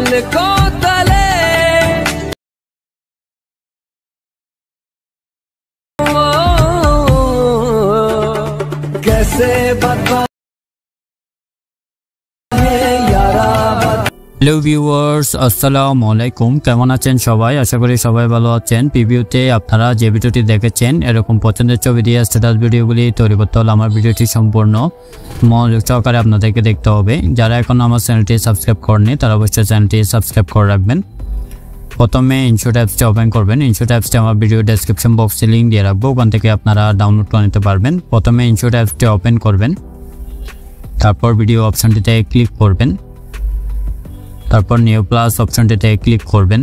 दिल को तले कैसे बता হ্যালো ভিউয়ার্স, আসসালামু আলাইকুম। কেমন আছেন সবাই? আশা করি সবাই ভালো আছেন। প্রিভিউতে আপনারা যে ভিডিওটি দেখেছেন এরকম পছন্দের ছবি দিয়ে স্ট্যাটাস ভিডিওগুলি তৈরি করতে হলে আমার ভিডিওটি সম্পূর্ণ মনোযোগ সহকারে আপনাদেরকে দেখতে হবে। যারা এখন আমার চ্যানেলটি সাবস্ক্রাইব করেনি তারা অবশ্যই চ্যানেলটি সাবস্ক্রাইব করে রাখবেন। প্রথমে ইনশট অ্যাপসটি ওপেন করবেন। ইনশট অ্যাপসটি আমার ভিডিও ডেসক্রিপশন বক্সে লিঙ্ক দিয়ে রাখবো, ওখান থেকে আপনারা ডাউনলোড করে নিতে পারবেন। প্রথমে ইনশট অ্যাপসটি ওপেন করবেন, তারপর ভিডিও অপশনটিতে ক্লিক করবেন, তারপর নিউ প্লাস অপশনটিতে ক্লিক করবেন,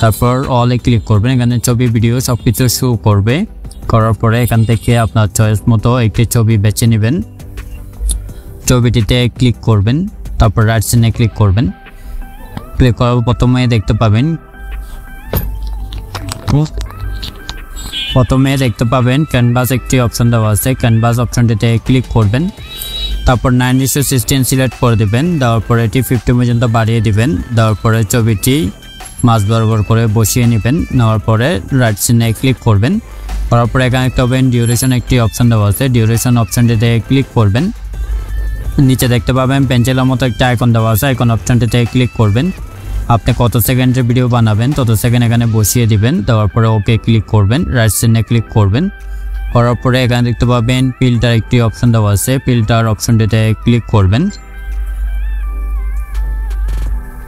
তারপর অলে ক্লিক করবেন। এখানে ছবি ভিডিও সবকিছু শো করবে। করার পরে এখান থেকে আপনার চয়েস মতো একটি ছবি বেছে নেবেন, ছবিটিতে ক্লিক করবেন, তারপর রাইট সাইডে ক্লিক করবেন। ক্লিক করার প্রথমে দেখতে পাবেন ক্যানভাস একটি অপশন দেওয়া আছে। ক্যানভাস অপশনটিতে ক্লিক করবেন, তারপর 9:16 সিলেক্ট করে দেবেন। দেওয়ার পরে এটি 50 পর্যন্ত বাড়িয়ে দিবেন। দেওয়ার পরে ছবিটি মাঝ বরাবর করে বসিয়ে নেবেন। নেওয়ার পরে রাইট সাইডে ক্লিক করবেন। করার পরে এখানে দেখতে পাবেন ডিউরেশন একটি অপশন দেওয়া আছে। ডিউরেশন অপশনটিতে ক্লিক করবেন। নিচে দেখতে পাবেন পেন্সিলের মতো একটা আইকন দেওয়া আছে। আইকন অপশনটিতে ক্লিক করবেন। আপনি কত সেকেন্ডের ভিডিও বানাবেন তত সেকেন্ড এখানে বসিয়ে দিবেন। দেওয়ার পরে ওকে ক্লিক করবেন, রাইট সাইডে ক্লিক করবেন। করার পরে এখানে দেখতে পাবেন ফিল্টার একটি অপশন দেওয়া আছে। ফিল্টার অপশনটিতে ক্লিক করবেন।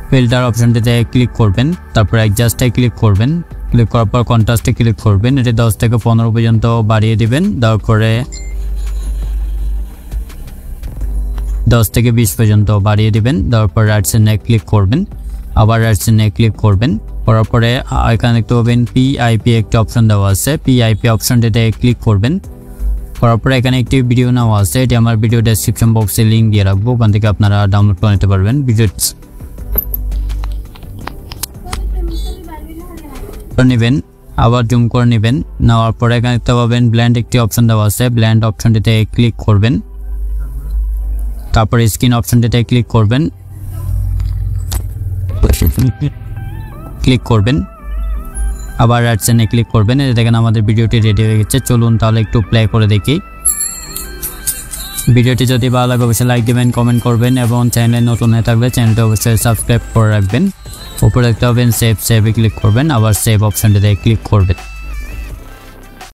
ফিল্টার অপশনটিতে ক্লিক করবেন, তারপর অ্যাডজাস্টে ক্লিক করবেন। ক্লিক করার পর কন্ট্রাস্টে ক্লিক করবেন। এটি 10 থেকে 15 পর্যন্ত বাড়িয়ে দিবেন। দেওয়ার পরে 10 থেকে 20 পর্যন্ত বাড়িয়ে দিবেন। দেওয়ার পর রাইট সাইডে ক্লিক করবেন, আবার রাইট সাইডে ক্লিক করবেন। করার পরে এখানে দেখতে পাবেন পিআইপি একটি অপশন দেওয়া আছে। পিআইপি অপশনটিতে ক্লিক করবেন। করার পরে এখানে একটি ভিডিও নেওয়া আছে, এটি আমার ভিডিও ডেসক্রিপশন বক্সে লিঙ্ক দিয়ে রাখবো, ওখান থেকে আপনারা ডাউনলোড করে নিতে পারবেন। ভিডিও নেবেন, আবার জুম করে নেবেন। নেওয়ার পরে এখানে দেখতে পাবেন ব্ল্যান্ড একটি অপশন দেওয়া আছে। ব্ল্যান্ড অপশনটিতে ক্লিক করবেন, তারপরে স্ক্রিন অপশনটিতে ক্লিক করবেন, আবার রাইট সাইডে ক্লিক করবেন। এই দেখেন আমাদের ভিডিওটি রেডি হয়ে গেছে। চলুন তাহলে একটু প্লে করে দেখি। ভিডিওটি যদি ভালো লাগে অবশ্যই লাইক দিবেন, কমেন্ট করবেন এবং চ্যানেলে নতুন হয়ে থাকলে চ্যানেলটি অবশ্যই সাবস্ক্রাইব করে রাখবেন। উপরে দেখতে পাবেন সেভে ক্লিক করবেন, আবার সেভ অপশনটিতে ক্লিক করবেন।